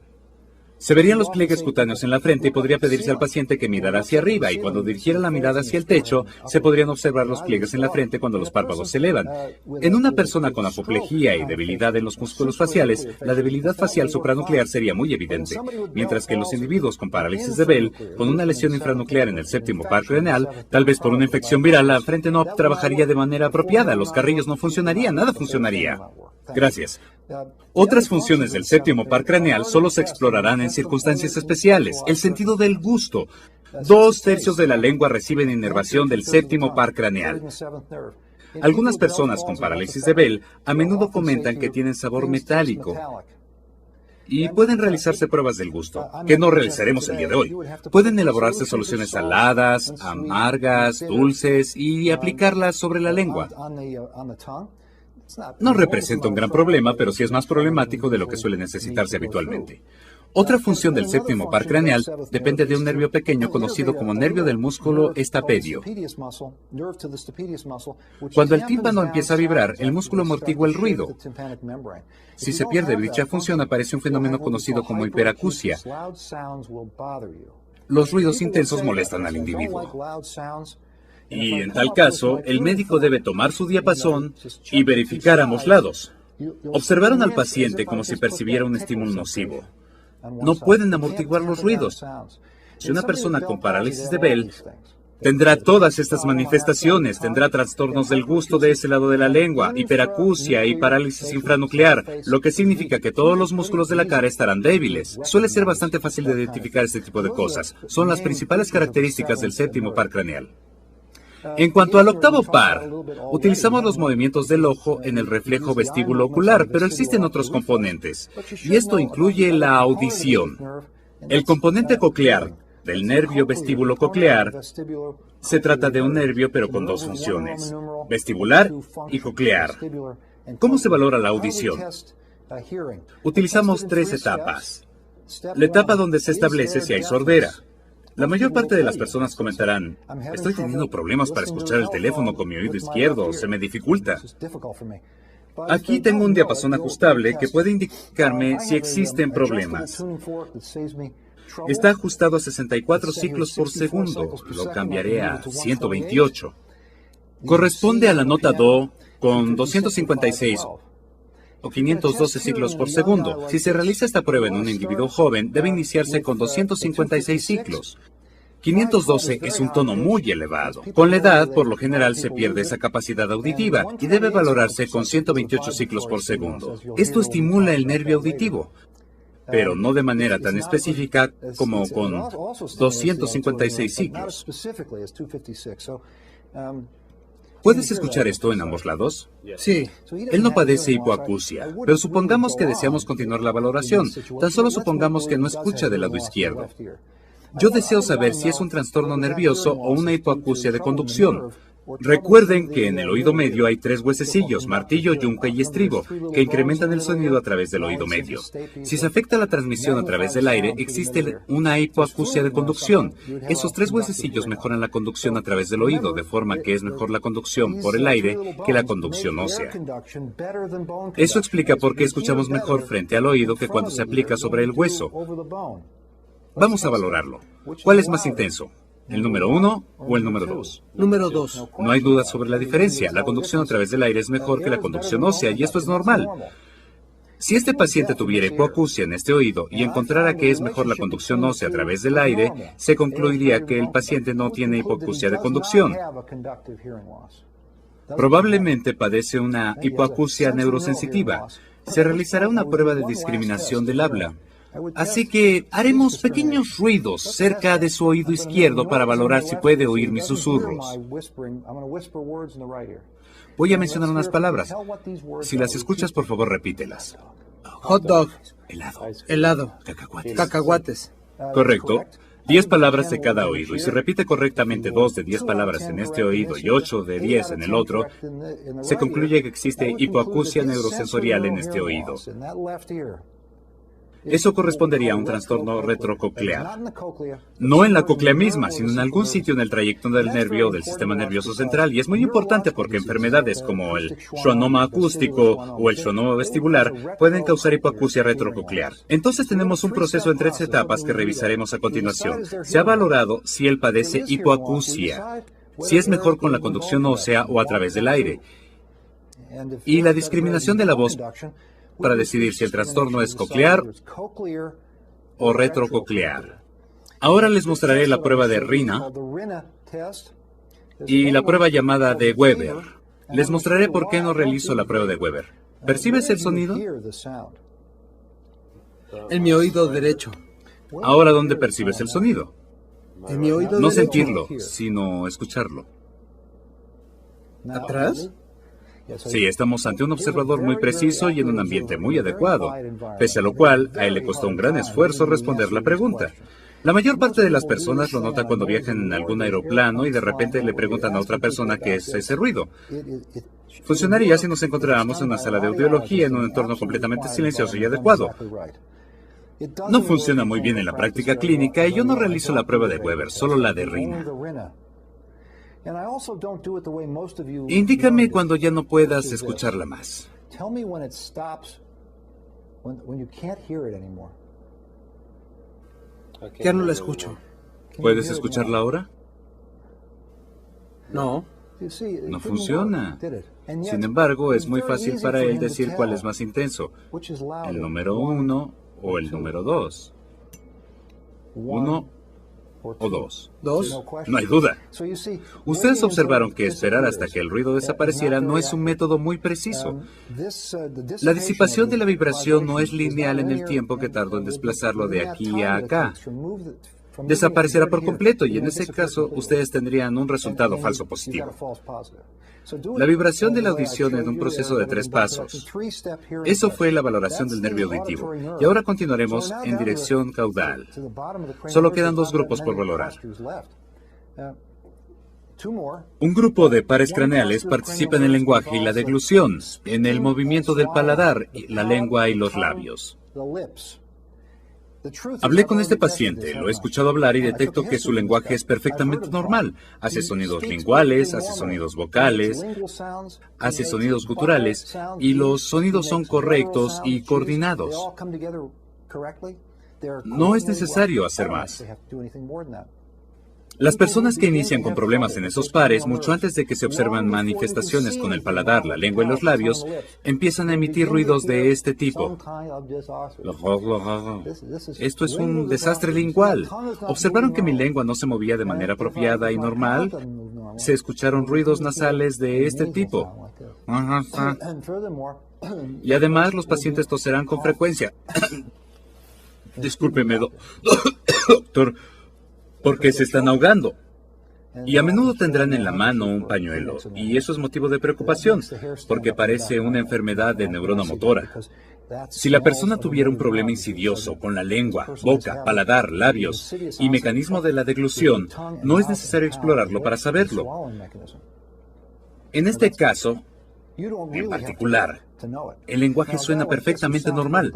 Se verían los pliegues cutáneos en la frente y podría pedirse al paciente que mirara hacia arriba y cuando dirigiera la mirada hacia el techo, se podrían observar los pliegues en la frente cuando los párpados se elevan. En una persona con apoplejía y debilidad en los músculos faciales, la debilidad facial supranuclear sería muy evidente, mientras que en los individuos con parálisis de Bell, con una lesión infranuclear en el séptimo par craneal, tal vez por una infección viral, la frente no trabajaría de manera apropiada, los carrillos no funcionarían, nada funcionaría. Gracias. Otras funciones del séptimo par craneal solo se explorarán en circunstancias especiales. El sentido del gusto. 2/3 de la lengua reciben inervación del séptimo par craneal. Algunas personas con parálisis de Bell a menudo comentan que tienen sabor metálico y pueden realizarse pruebas del gusto, que no realizaremos el día de hoy. Pueden elaborarse soluciones saladas, amargas, dulces y aplicarlas sobre la lengua. No representa un gran problema, pero sí es más problemático de lo que suele necesitarse habitualmente. Otra función del séptimo par craneal depende de un nervio pequeño conocido como nervio del músculo estapedio. Cuando el tímpano empieza a vibrar, el músculo amortigua el ruido. Si se pierde dicha función, aparece un fenómeno conocido como hiperacusia. Los ruidos intensos molestan al individuo. Y en tal caso, el médico debe tomar su diapasón y verificar ambos lados. Observaron al paciente como si percibiera un estímulo nocivo. No pueden amortiguar los ruidos. Si una persona con parálisis de Bell tendrá todas estas manifestaciones, tendrá trastornos del gusto de ese lado de la lengua, hiperacusia y parálisis infranuclear, lo que significa que todos los músculos de la cara estarán débiles. Suele ser bastante fácil de identificar este tipo de cosas. Son las principales características del séptimo par craneal. En cuanto al octavo par, utilizamos los movimientos del ojo en el reflejo vestíbulo ocular, pero existen otros componentes, y esto incluye la audición. El componente coclear del nervio vestíbulo-coclear se trata de un nervio pero con dos funciones, vestibular y coclear. ¿Cómo se valora la audición? Utilizamos tres etapas. La etapa donde se establece si hay sordera. La mayor parte de las personas comentarán, estoy teniendo problemas para escuchar el teléfono con mi oído izquierdo, se me dificulta. Aquí tengo un diapasón ajustable que puede indicarme si existen problemas. Está ajustado a 64 ciclos por segundo, lo cambiaré a 128. Corresponde a la nota Do con 256 o 512 ciclos por segundo. Si se realiza esta prueba en un individuo joven, debe iniciarse con 256 ciclos. 512 es un tono muy elevado. Con la edad, por lo general, se pierde esa capacidad auditiva y debe valorarse con 128 ciclos por segundo. Esto estimula el nervio auditivo, pero no de manera tan específica como con 256 ciclos. ¿Puedes escuchar esto en ambos lados? Sí. Él no padece hipoacusia, pero supongamos que deseamos continuar la valoración. Tan solo supongamos que no escucha del lado izquierdo. Yo deseo saber si es un trastorno nervioso o una hipoacusia de conducción. Recuerden que en el oído medio hay tres huesecillos, martillo, yunque y estribo, que incrementan el sonido a través del oído medio. Si se afecta la transmisión a través del aire, existe una hipoacusia de conducción. Esos tres huesecillos mejoran la conducción a través del oído, de forma que es mejor la conducción por el aire que la conducción ósea. Eso explica por qué escuchamos mejor frente al oído que cuando se aplica sobre el hueso. Vamos a valorarlo. ¿Cuál es más intenso? ¿El número 1 o el número 2? Número 2. No hay duda sobre la diferencia. La conducción a través del aire es mejor que la conducción ósea, y esto es normal. Si este paciente tuviera hipoacusia en este oído y encontrara que es mejor la conducción ósea a través del aire, se concluiría que el paciente no tiene hipoacusia de conducción. Probablemente padece una hipoacusia neurosensitiva. Se realizará una prueba de discriminación del habla. Así que haremos pequeños ruidos cerca de su oído izquierdo para valorar si puede oír mis susurros. Voy a mencionar unas palabras. Si las escuchas, por favor, repítelas. Hot dog. Helado. Helado. Cacahuates. Cacahuates. Correcto. 10 palabras de cada oído. Y si repite correctamente 2 de 10 palabras en este oído y 8 de 10 en el otro, se concluye que existe hipoacusia neurosensorial en este oído. Eso correspondería a un trastorno retrococlear. No en la cóclea misma, sino en algún sitio en el trayecto del nervio o del sistema nervioso central. Y es muy importante porque enfermedades como el schwannoma acústico o el schwannoma vestibular pueden causar hipoacusia retrococlear. Entonces tenemos un proceso en 3 etapas que revisaremos a continuación. Se ha valorado si él padece hipoacusia, si es mejor con la conducción ósea o a través del aire, y la discriminación de la voz para decidir si el trastorno es coclear o retrococlear. Ahora les mostraré la prueba de Rina y la prueba llamada de Weber. Les mostraré por qué no realizo la prueba de Weber. ¿Percibes el sonido? En mi oído derecho. Ahora, ¿dónde percibes el sonido? En mi oído No derecho. sentirlo, sino escucharlo. ¿Atrás? Sí, estamos ante un observador muy preciso y en un ambiente muy adecuado, pese a lo cual a él le costó un gran esfuerzo responder la pregunta. La mayor parte de las personas lo nota cuando viajan en algún aeroplano y de repente le preguntan a otra persona qué es ese ruido. Funcionaría si nos encontráramos en una sala de audiología en un entorno completamente silencioso y adecuado. No funciona muy bien en la práctica clínica y yo no realizo la prueba de Weber, solo la de Rina. Indícame cuando ya no puedas escucharla más. Ya no la escucho. ¿Puedes escucharla ahora? No. No funciona. Sin embargo, es muy fácil para él decir cuál es más intenso, el número 1 o el número 2. 1 o 2. ¿Dos? No hay duda. Ustedes observaron que esperar hasta que el ruido desapareciera no es un método muy preciso. La disipación de la vibración no es lineal en el tiempo que tardó en desplazarlo de aquí a acá. desaparecerá por completo y en ese caso ustedes tendrían un resultado falso positivo. La vibración de la audición en un proceso de 3 pasos. Eso fue la valoración del nervio auditivo. Y ahora continuaremos en dirección caudal. Solo quedan 2 grupos por valorar. Un grupo de pares craneales participa en el lenguaje y la deglución, en el movimiento del paladar, la lengua y los labios. Hablé con este paciente, lo he escuchado hablar y detecto que su lenguaje es perfectamente normal. Hace sonidos linguales, hace sonidos vocales, hace sonidos guturales, y los sonidos son correctos y coordinados. No es necesario hacer más. Las personas que inician con problemas en esos pares, mucho antes de que se observan manifestaciones con el paladar, la lengua y los labios, empiezan a emitir ruidos de este tipo. Esto es un desastre lingual. ¿Observaron que mi lengua no se movía de manera apropiada y normal? Se escucharon ruidos nasales de este tipo. Y además, los pacientes toserán con frecuencia. Discúlpeme, doctor, porque se están ahogando. Y a menudo tendrán en la mano un pañuelo, y eso es motivo de preocupación, porque parece una enfermedad de neurona motora. Si la persona tuviera un problema insidioso con la lengua, boca, paladar, labios y mecanismo de la deglución, no es necesario explorarlo para saberlo. En este caso, en particular, el lenguaje suena perfectamente normal.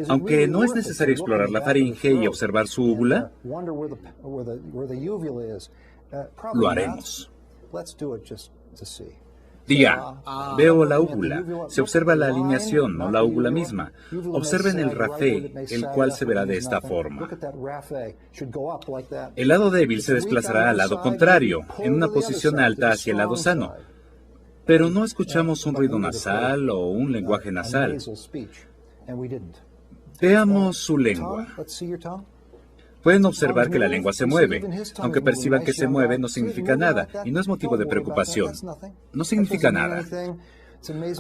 Aunque no es necesario explorar la faringe y observar su úvula, lo haremos. Diga, veo la úvula. Se observa la alineación, no la úvula misma. Observen el rafé, el cual se verá de esta forma. El lado débil se desplazará al lado contrario, en una posición alta hacia el lado sano. Pero no escuchamos un ruido nasal o un lenguaje nasal. Veamos su lengua. Pueden observar que la lengua se mueve. Aunque perciban que se mueve, no significa nada, y no es motivo de preocupación. No significa nada.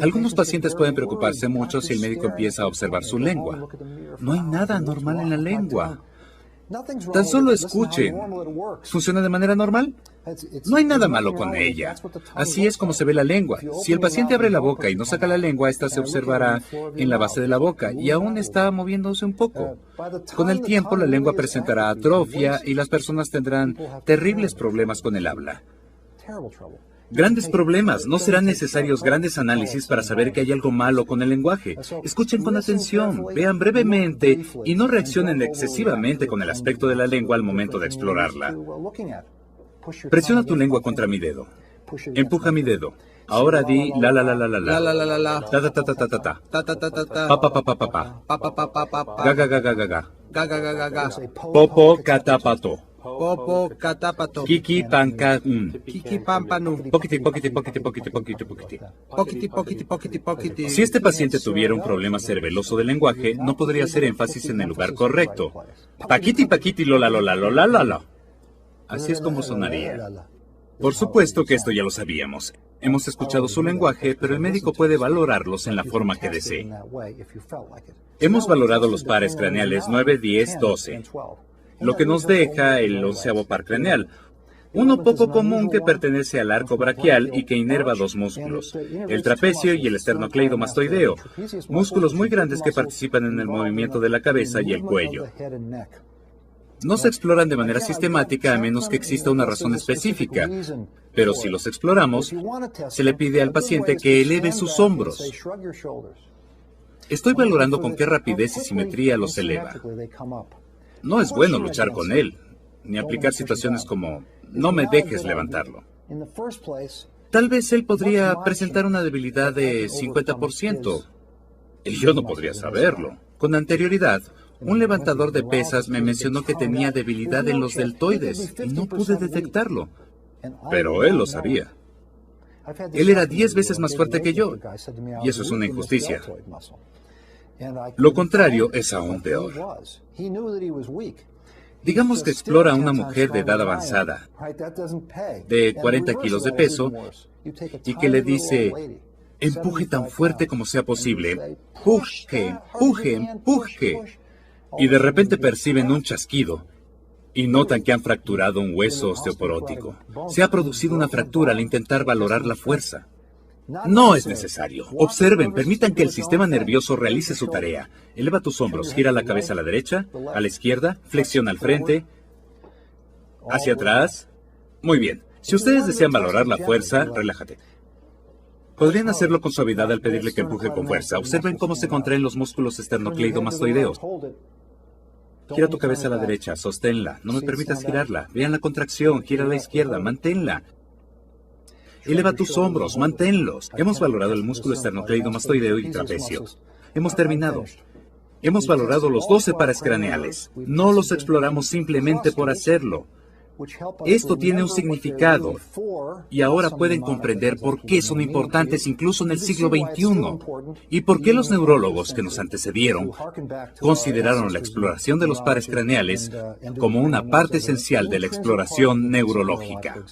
Algunos pacientes pueden preocuparse mucho si el médico empieza a observar su lengua. No hay nada anormal en la lengua. Tan solo escuchen. ¿Funciona de manera normal? No hay nada malo con ella. Así es como se ve la lengua. Si el paciente abre la boca y no saca la lengua, esta se observará en la base de la boca y aún está moviéndose un poco. Con el tiempo, la lengua presentará atrofia y las personas tendrán terribles problemas con el habla. Grandes problemas. No serán necesarios grandes análisis para saber que hay algo malo con el lenguaje. Escuchen con atención, vean brevemente y no reaccionen excesivamente con el aspecto de la lengua al momento de explorarla. Presiona tu lengua contra mi dedo. Empuja mi dedo. Ahora di la la la la la la la la la la ta ta ta ta ta ta ta ta ta ta ta ta pa pa pa pa pa pa pa pa pa pa pa ga ga ga ga ga ga ga ga ga ga ga popo catapato. Popo catapato. Kiki panca Kiki pampanu. poquiti poquiti poquiti poquiti poquiti poquiti. Poquiti, poquiti, poquiti, poquiti. Si este paciente tuviera un problema cerebeloso del lenguaje, no podría hacer énfasis en el lugar correcto. Paquiti paquiti lola lola lola lola. Así es como sonaría. Por supuesto que esto ya lo sabíamos. Hemos escuchado su lenguaje, pero el médico puede valorarlos en la forma que desee. Hemos valorado los pares craneales 9, 10, 12, lo que nos deja el 11º par craneal, uno poco común que pertenece al arco braquial y que inerva 2 músculos, el trapecio y el esternocleidomastoideo, músculos muy grandes que participan en el movimiento de la cabeza y el cuello. No se exploran de manera sistemática a menos que exista una razón específica, pero si los exploramos, se le pide al paciente que eleve sus hombros. Estoy valorando con qué rapidez y simetría los eleva. No es bueno luchar con él, ni aplicar situaciones como no me dejes levantarlo. Tal vez él podría presentar una debilidad de 50%, y yo no podría saberlo. Con anterioridad, un levantador de pesas me mencionó que tenía debilidad en los deltoides y no pude detectarlo. Pero él lo sabía. Él era 10 veces más fuerte que yo, y eso es una injusticia. Lo contrario es aún peor. Digamos que explora a una mujer de edad avanzada, de 40 kilos de peso, y que le dice, empuje tan fuerte como sea posible, empuje, empuje, empuje. Y de repente perciben un chasquido y notan que han fracturado un hueso osteoporótico. Se ha producido una fractura al intentar valorar la fuerza. No es necesario. Observen, permitan que el sistema nervioso realice su tarea. Eleva tus hombros, gira la cabeza a la derecha, a la izquierda, flexiona al frente, hacia atrás. Muy bien. Si ustedes desean valorar la fuerza, relájate. Podrían hacerlo con suavidad al pedirle que empuje con fuerza. Observen cómo se contraen los músculos esternocleidomastoideos. Gira tu cabeza a la derecha, sosténla. No me permitas girarla. Vean la contracción, gira a la izquierda, manténla. Eleva tus hombros, manténlos. Hemos valorado el músculo esternocleidomastoideo y trapecio. Hemos terminado. Hemos valorado los 12 pares craneales. No los exploramos simplemente por hacerlo. Esto tiene un significado y ahora pueden comprender por qué son importantes incluso en el siglo XXI y por qué los neurólogos que nos antecedieron consideraron la exploración de los pares craneales como una parte esencial de la exploración neurológica.